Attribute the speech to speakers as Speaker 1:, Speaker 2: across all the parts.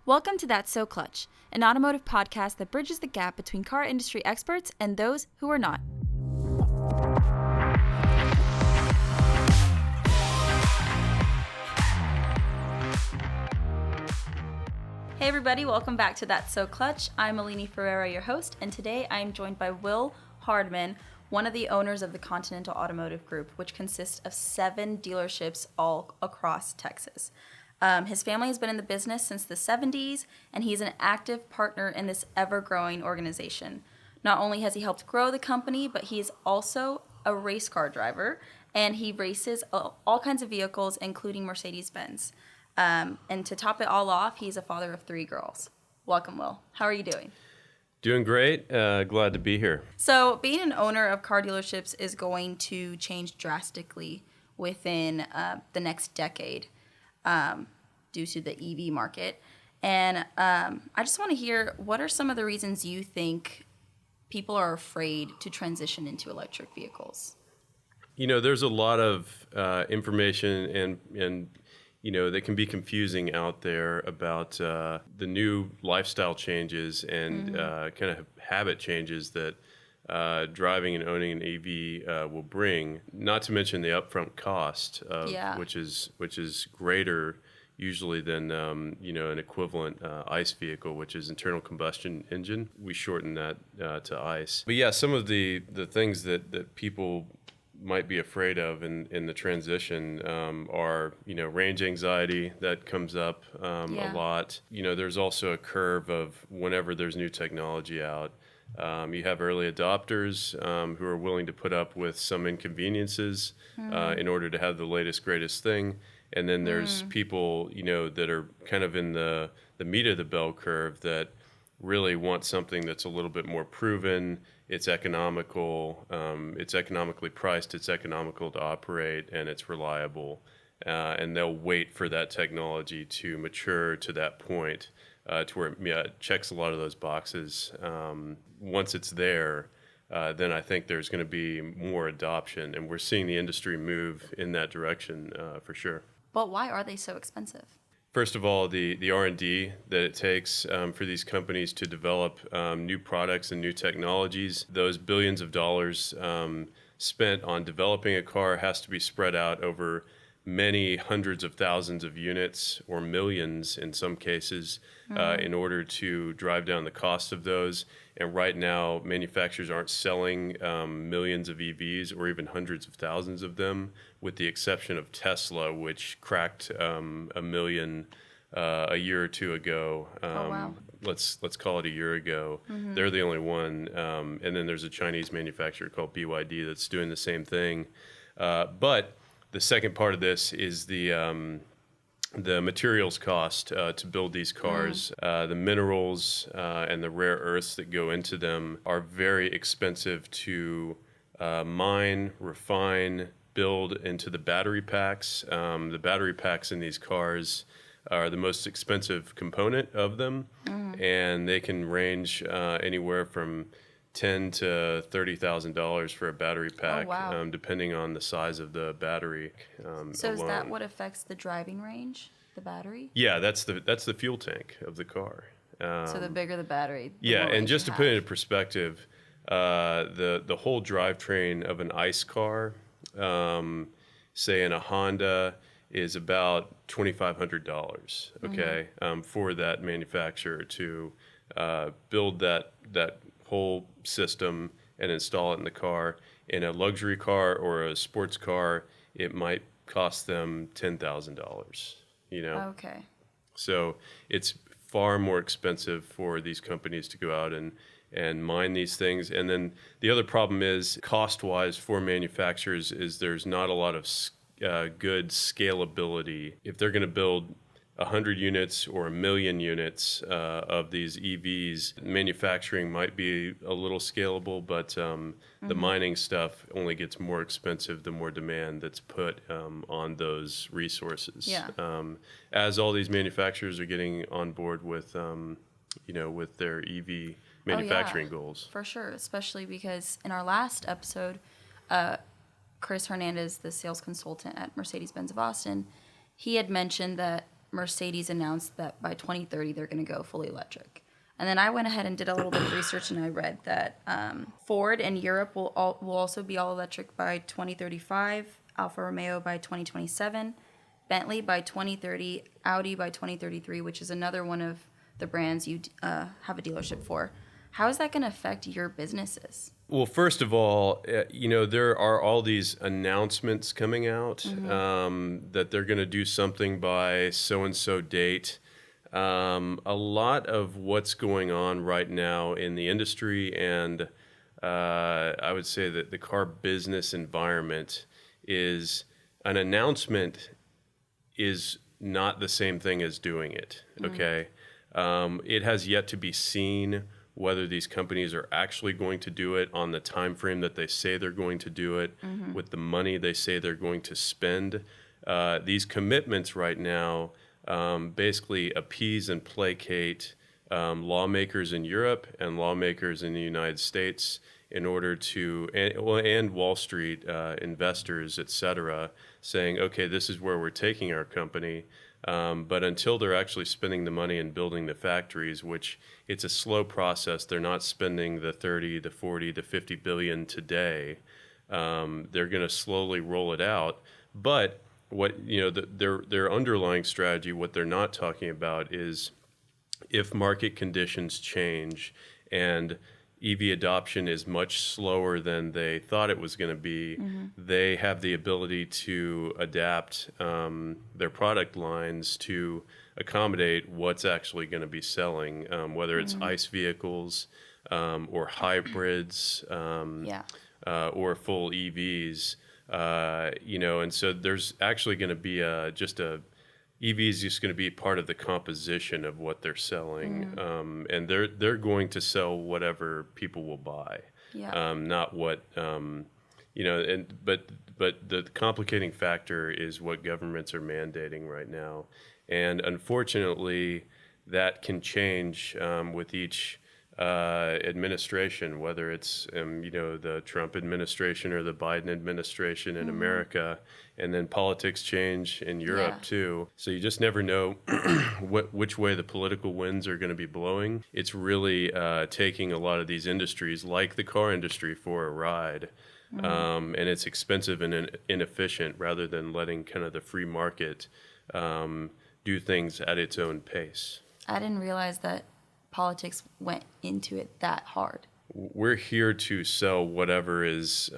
Speaker 1: Welcome to That's So Clutch, an automotive podcast that bridges the gap between car industry experts and those who are not. Hey everybody, welcome back to That's So Clutch. I'm Alini Ferreira, your host, and today I am joined by Will Hardeman, one of the owners of the Continental Automotive Group, which consists of 7 dealerships all across Texas. His family has been in the business since the 70s, and he's an active partner in this ever-growing organization. Not only has he helped grow the company, but he is also a race car driver, and he races all kinds of vehicles, including Mercedes-Benz. And to top it all off, he's a father of 3 girls. Welcome, Will. How are you doing?
Speaker 2: Doing great. Glad to be here.
Speaker 1: So being an owner of car dealerships is going to change drastically within the next decade. Due to the EV market. And I just want to hear, what are some of the reasons you think people are afraid to transition into electric vehicles?
Speaker 2: You know, there's a lot of information and you know, that can be confusing out there about the new lifestyle changes and kind of habit changes that driving and owning an EV will bring. Not to mention the upfront cost of which is greater usually than an equivalent ICE vehicle, which is internal combustion engine. We shorten that to ICE. But yeah, some of the things that people might be afraid of in the transition are, range anxiety that comes up a lot. There's also a curve of whenever there's new technology out. You have early adopters who are willing to put up with some inconveniences in order to have the latest, greatest thing. And then there's people, that are kind of in the meat of the bell curve that really want something that's a little bit more proven. It's economical, it's economically priced, it's economical to operate, and it's reliable. And they'll wait for that technology to mature to that point. To where it checks a lot of those boxes. Once it's there, then I think there's going to be more adoption, and we're seeing the industry move in that direction for sure.
Speaker 1: But why are they so expensive?
Speaker 2: First of all, the R&D that it takes for these companies to develop new products and new technologies, those billions of dollars spent on developing a car has to be spread out over many hundreds of thousands of units or millions in some cases in order to drive down the cost of those. And right now, manufacturers aren't selling millions of EVs or even hundreds of thousands of them, with the exception of Tesla, which cracked a million a year or two ago. Let's call it a year ago. They're the only one. And then there's a Chinese manufacturer called BYD that's doing the same thing. But the second part of this is the materials cost to build these cars. The minerals and the rare earths that go into them are very expensive to mine, refine, build into the battery packs. The battery packs in these cars are the most expensive component of them, and they can range anywhere from $10,000 to $30,000 for a battery pack, depending on the size of the battery.
Speaker 1: So is that what affects the driving range, the battery?
Speaker 2: Yeah, that's the fuel tank of the car.
Speaker 1: So the bigger the battery.
Speaker 2: And just to put it into perspective, the whole drivetrain of an ICE car, say in a Honda, is about $2,500. Okay, for that manufacturer to build that whole system and install it in the car. In a luxury car or a sports car, it might cost them $10,000.
Speaker 1: Okay.
Speaker 2: So it's far more expensive for these companies to go out and mine these things. And then the other problem is, cost-wise for manufacturers, is there's not a lot of good scalability. If they're going to build 100 units or 1 million units of these EVs, manufacturing might be a little scalable, but the mining stuff only gets more expensive the more demand that's put on those resources. As all these manufacturers are getting on board with, with their EV manufacturing goals.
Speaker 1: For sure, especially because in our last episode, Chris Hernandez, the sales consultant at Mercedes-Benz of Austin, he had mentioned that Mercedes announced that by 2030 they're going to go fully electric. And then I went ahead and did a little bit of research, and I read that Ford in Europe will also be all electric by 2035, Alfa Romeo by 2027, Bentley by 2030, Audi by 2033, which is another one of the brands you have a dealership for. How is that going to affect your businesses?
Speaker 2: Well, first of all, there are all these announcements coming out that they're going to do something by so-and-so date. A lot of what's going on right now in the industry and I would say that the car business environment is an announcement is not the same thing as doing it, okay? It has yet to be seen whether these companies are actually going to do it on the time frame that they say they're going to do it, with the money they say they're going to spend. These commitments right now basically appease and placate lawmakers in Europe and lawmakers in the United States in order to, and Wall Street investors, et cetera, saying, okay, this is where we're taking our company. But until they're actually spending the money and building the factories, which it's a slow process, they're not spending the 30, the 40, the 50 billion today. They're going to slowly roll it out. But what their underlying strategy, what they're not talking about is if market conditions change and EV adoption is much slower than they thought it was going to be, they have the ability to adapt their product lines to accommodate what's actually going to be selling, whether it's ICE vehicles or hybrids or full EVs. And so there's actually going to be EV is just going to be part of the composition of what they're selling, and they're going to sell whatever people will buy, not what but the complicating factor is what governments are mandating right now, and unfortunately, that can change with each administration, whether it's the Trump administration or the Biden administration in America, and then politics change in Europe too. So you just never know which way the political winds are going to be blowing. It's really taking a lot of these industries, like the car industry, for a ride. And it's expensive and inefficient rather than letting kind of the free market do things at its own pace.
Speaker 1: I didn't realize that politics went into it that hard.
Speaker 2: We're here to sell whatever is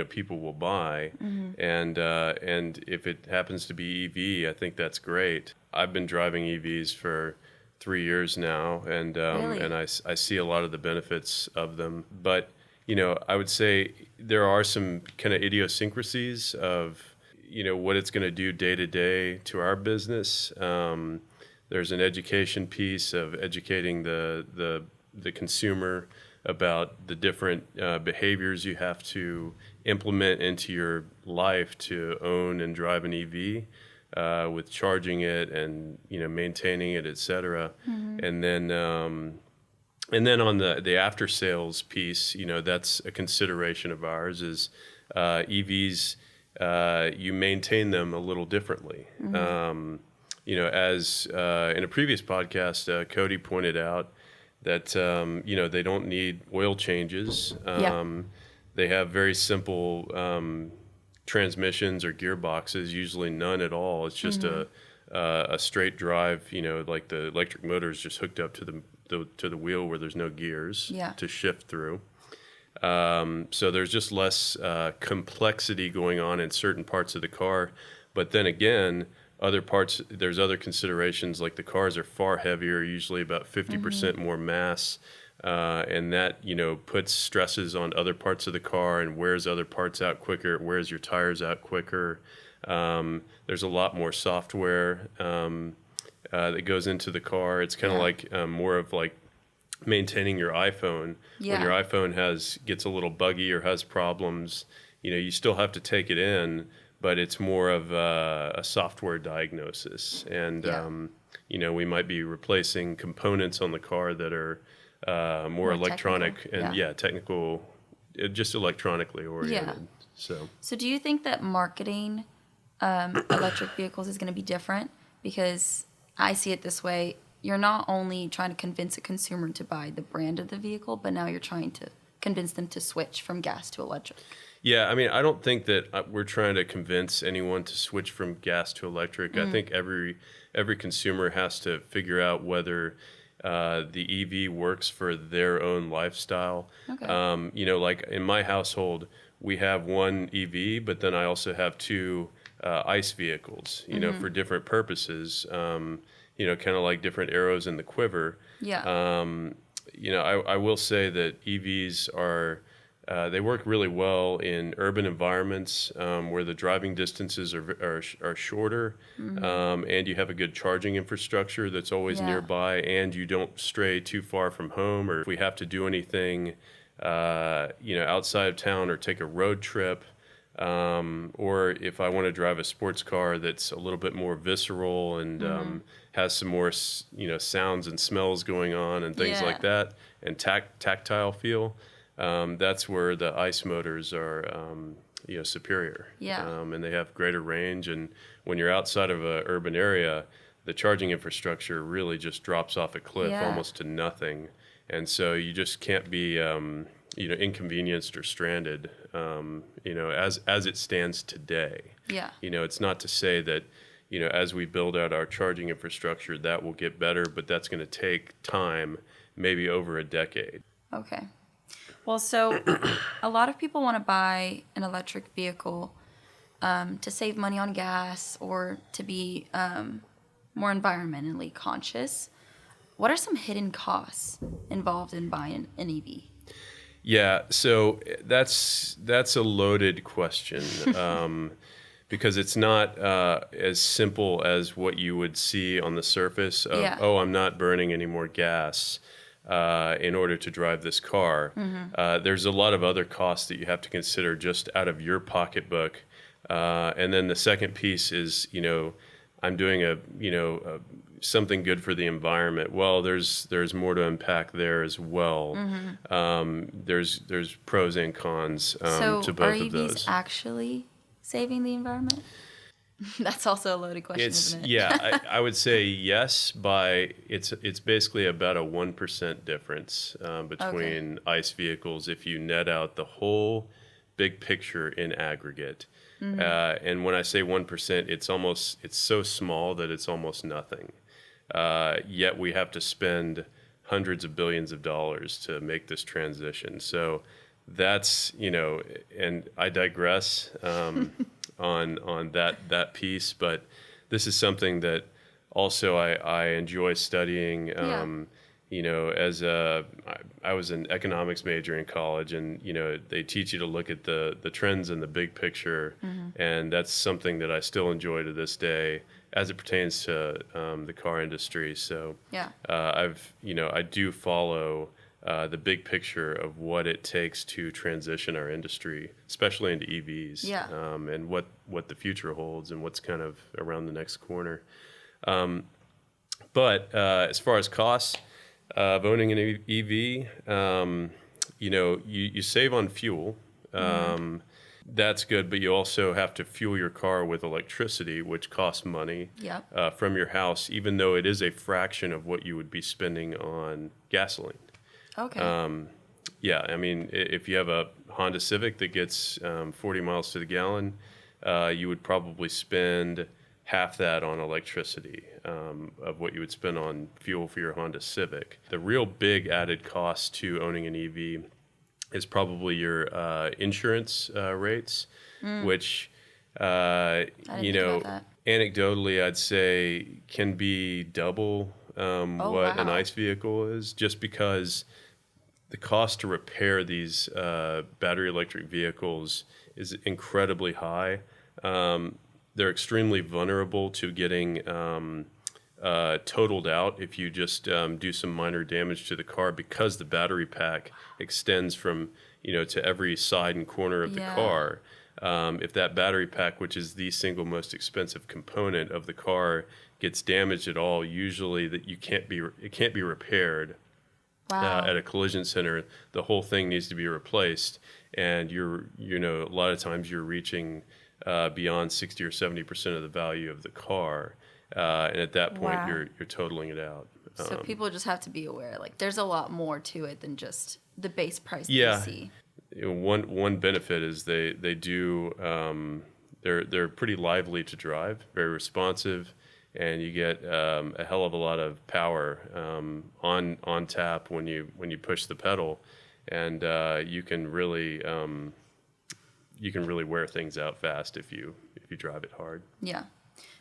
Speaker 2: people will buy, and if it happens to be EV, I think that's great. I've been driving EVs for 3 years now, and
Speaker 1: Really?
Speaker 2: and I see a lot of the benefits of them. But I would say there are some kind of idiosyncrasies of what it's going to do day to day to our business. There's an education piece of educating the consumer about the different behaviors you have to implement into your life to own and drive an EV, with charging it and maintaining it, et cetera. And then on the after sales piece, that's a consideration of ours is EVs. You maintain them a little differently. As in a previous podcast, Cody pointed out that they don't need oil changes. They have very simple transmissions or gearboxes, usually none at all. It's just a straight drive. Like the electric motor is just hooked up to the wheel where there's no gears to shift through. So there's just less complexity going on in certain parts of the car. But then again, there's other considerations, like the cars are far heavier, usually about 50% more mass, and that puts stresses on other parts of the car and wears other parts out quicker. It wears your tires out quicker. There's a lot more software that goes into the car. It's kind of like more of like maintaining your iPhone. When your iPhone gets a little buggy or has problems, you still have to take it in, but it's more of a software diagnosis. And, we might be replacing components on the car that are more electronic technical, just electronically oriented. So
Speaker 1: do you think that marketing electric vehicles is going to be different? because I see it this way. You're not only trying to convince a consumer to buy the brand of the vehicle, but now you're trying to convince them to switch from gas to electric.
Speaker 2: Yeah, I mean, I don't think that we're trying to convince anyone to switch from gas to electric. I think every consumer has to figure out whether the EV works for their own lifestyle.
Speaker 1: Okay.
Speaker 2: Like in my household, we have one EV, but then I also have two ICE vehicles, for different purposes, kind of like different arrows in the quiver.
Speaker 1: Yeah.
Speaker 2: I will say that EVs they work really well in urban environments where the driving distances are shorter, and you have a good charging infrastructure that's always nearby, and you don't stray too far from home. Or if we have to do anything, outside of town or take a road trip, or if I want to drive a sports car that's a little bit more visceral and has some more, sounds and smells going on and things like that, and tactile feel. That's where the ICE motors are, superior.
Speaker 1: Yeah.
Speaker 2: And they have greater range. And when you're outside of an urban area, the charging infrastructure really just drops off a cliff almost to nothing. And so you just can't be, inconvenienced or stranded, as it stands today.
Speaker 1: Yeah.
Speaker 2: It's not to say that, as we build out our charging infrastructure, that will get better, but that's going to take time, maybe over a decade.
Speaker 1: Okay. Well, so a lot of people want to buy an electric vehicle to save money on gas or to be more environmentally conscious. What are some hidden costs involved in buying an EV?
Speaker 2: Yeah, so that's a loaded question because it's not as simple as what you would see on the surface of, I'm not burning any more gas in order to drive this car. There's a lot of other costs that you have to consider just out of your pocketbook. And then the second piece is, I'm doing something good for the environment. Well, there's more to unpack there as well. There's pros and cons to both of those.
Speaker 1: So are EVs actually saving the environment? That's also a loaded question, isn't it?
Speaker 2: Yeah, I would say yes. It's basically about a 1% difference between ICE vehicles if you net out the whole big picture in aggregate. And when I say 1%, it's so small that it's almost nothing. Yet we have to spend hundreds of billions of dollars to make this transition. So that's, and I digress on that piece, but this is something that also I enjoy studying. I was an economics major in college, and they teach you to look at the trends in the big picture, and that's something that I still enjoy to this day as it pertains to the car industry. So I do follow the big picture of what it takes to transition our industry, especially into EVs, and what the future holds and what's kind of around the next corner. But as far as costs of owning an EV, you save on fuel. That's good, but you also have to fuel your car with electricity, which costs money from your house, even though it is a fraction of what you would be spending on gasoline.
Speaker 1: Okay.
Speaker 2: I mean, if you have a Honda Civic that gets 40 miles to the gallon, you would probably spend half that on electricity of what you would spend on fuel for your Honda Civic. The real big added cost to owning an EV is probably your insurance rates, which, anecdotally, I'd say can be double what an ICE vehicle is, just because the cost to repair these battery electric vehicles is incredibly high. They're extremely vulnerable to getting totaled out if you just do some minor damage to the car, because the battery pack extends from to every side and corner of the car. If that battery pack, which is the single most expensive component of the car, gets damaged at all, usually it can't be repaired. At a collision center. The whole thing needs to be replaced, and a lot of times you're reaching beyond 60 or 70% of the value of the car. and at that point,
Speaker 1: Wow.
Speaker 2: you're totaling it out.
Speaker 1: So people just have to be aware. Like, there's a lot more to it than just the base price that
Speaker 2: Yeah.
Speaker 1: you see.
Speaker 2: One benefit is they do they're pretty lively to drive, very responsive, and you get a hell of a lot of power on tap when you push the pedal, and you can really wear things out fast if you drive it hard.
Speaker 1: Yeah.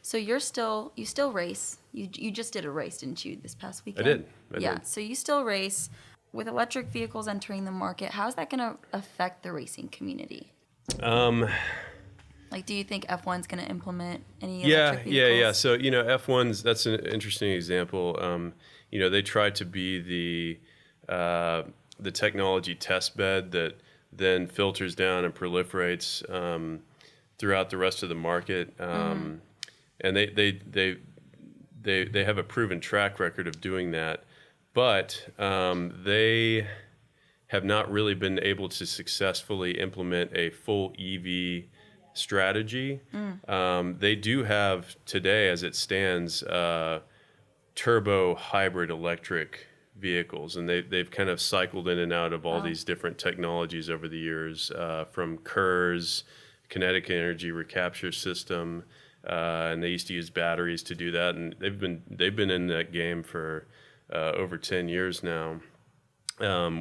Speaker 1: So you still race. You just did a race, didn't you, this past weekend?
Speaker 2: I
Speaker 1: Yeah.
Speaker 2: did.
Speaker 1: So you still race. With electric vehicles entering the market, how's that going to affect the racing community? Like, do you think F1's going to implement any electric vehicles?
Speaker 2: Yeah. So, F1's, that's an interesting example. They try to be the technology test bed that then filters down and proliferates throughout the rest of the market. And they have a proven track record of doing that. But they have not really been able to successfully implement a full EV strategy. They do have today, as it stands, turbo hybrid electric vehicles, and they've kind of cycled in and out of all these different technologies over the years, from KERS, kinetic energy recapture system, and they used to use batteries to do that, and they've been in that game for over 10 years now,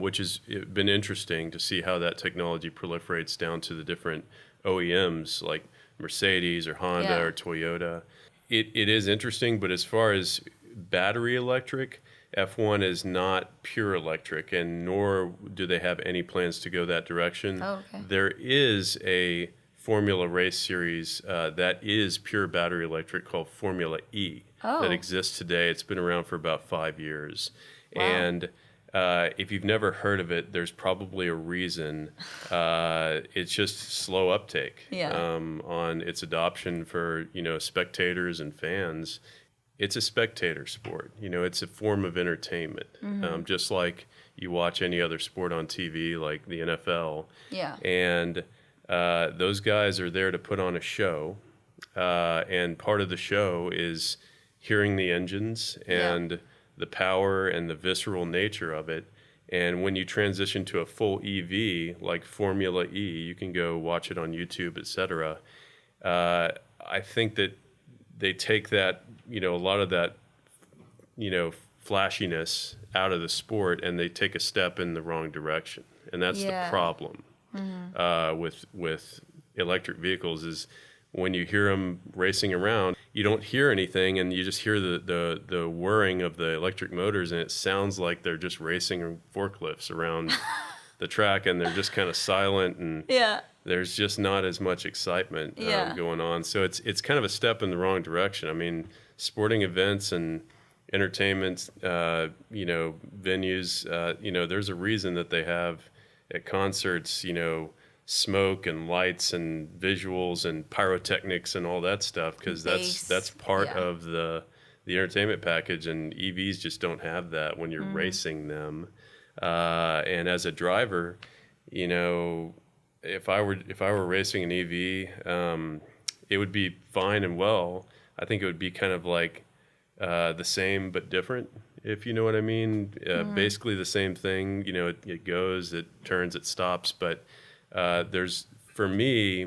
Speaker 2: which has been interesting to see how that technology proliferates down to the different OEMs like Mercedes or Honda or Toyota. It is interesting, but as far as battery electric, F1 is not pure electric, and nor do they have any plans to go that direction.
Speaker 1: Oh, okay.
Speaker 2: There is a Formula race series that is pure battery electric called Formula E that exists today. It's been around for about 5 years.
Speaker 1: Wow.
Speaker 2: And if you've never heard of it, there's probably a reason. It's just slow uptake on its adoption for spectators and fans. It's a spectator sport. It's a form of entertainment, just like you watch any other sport on TV, like the NFL.
Speaker 1: Yeah.
Speaker 2: And those guys are there to put on a show, and part of the show is hearing the engines and the power and the visceral nature of it. And when you transition to a full EV like Formula E, you can go watch it on YouTube, etc. I think that they take that, a lot of that, flashiness out of the sport, and they take a step in the wrong direction, and that's the problem. With electric vehicles is when you hear them racing around, you don't hear anything, and you just hear the whirring of the electric motors, and it sounds like they're just racing forklifts around the track, and they're just kind of silent, and there's just not as much excitement going on. So it's kind of a step in the wrong direction. I mean, sporting events and entertainment, venues, there's a reason that they have at concerts, smoke and lights and visuals and pyrotechnics and all that stuff, because that's part of the entertainment package, and EVs just don't have that when you're racing them. And as a driver, if I were racing an EV, it would be fine and well. I think it would be kind of like the same but different, if you know what I mean. Basically the same thing. It goes, it turns, it stops. But for me,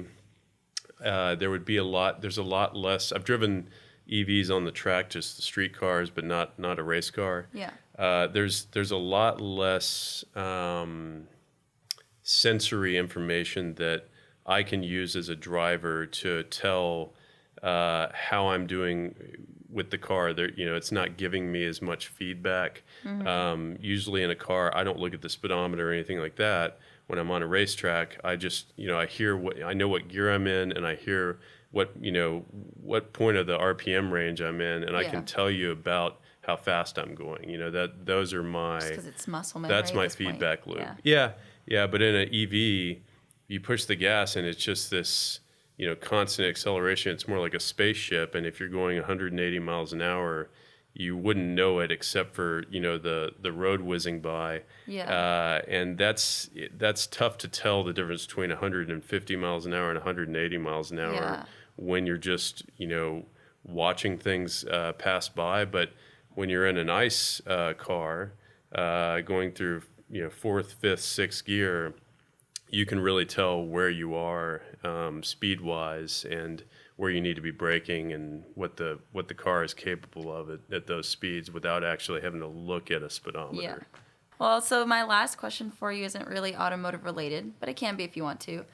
Speaker 2: there's a lot less. I've driven EVs on the track, just the street cars, but not a race car.
Speaker 1: Yeah.
Speaker 2: There's a lot less sensory information that I can use as a driver to tell how I'm doing with the car. It's not giving me as much feedback. Usually in a car, I don't look at the speedometer or anything like that. When I'm on a racetrack, I just, I know what gear I'm in, and I hear what point of the RPM range I'm in, and I can tell you about how fast I'm going. Those are my,
Speaker 1: just 'cause it's muscle memory
Speaker 2: that's my
Speaker 1: at this point.
Speaker 2: feedback loop. Yeah. But in an EV, you push the gas, and it's just this, constant acceleration. It's more like a spaceship. And if you're going 180 miles an hour, you wouldn't know it except for, the road whizzing by.
Speaker 1: Yeah.
Speaker 2: And that's tough to tell the difference between 150 miles an hour and 180 miles an hour when you're just, watching things pass by. But when you're in an ice car going through fourth, fifth, sixth gear, you can really tell where you are speed wise and where you need to be braking and what the car is capable of at those speeds without actually having to look at a speedometer.
Speaker 1: Yeah. Well, so my last question for you isn't really automotive related, but it can be if you want to.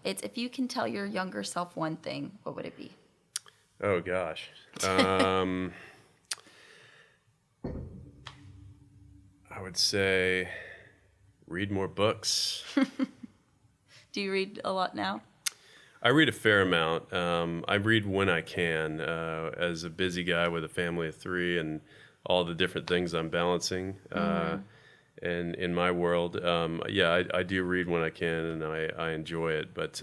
Speaker 1: It's if you can tell your younger self one thing, what would it be?
Speaker 2: Oh gosh. I would say read more books.
Speaker 1: Do you read a lot now?
Speaker 2: I read a fair amount. I read when I can. As a busy guy with a family of 3 and all the different things I'm balancing and in my world, I do read when I can, and I enjoy it. But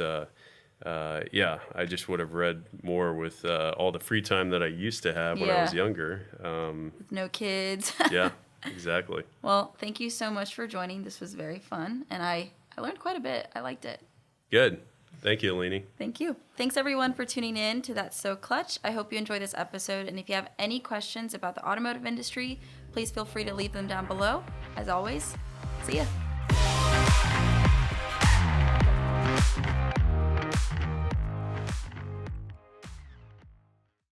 Speaker 2: I just would have read more with all the free time that I used to have when I was younger.
Speaker 1: With no kids.
Speaker 2: Yeah, exactly.
Speaker 1: Well, thank you so much for joining. This was very fun, and I learned quite a bit. I liked it.
Speaker 2: Good. Thank you, Alini.
Speaker 1: Thank you. Thanks, everyone, for tuning in to That's So Clutch. I hope you enjoyed this episode, and if you have any questions about the automotive industry, please feel free to leave them down below. As always, see ya.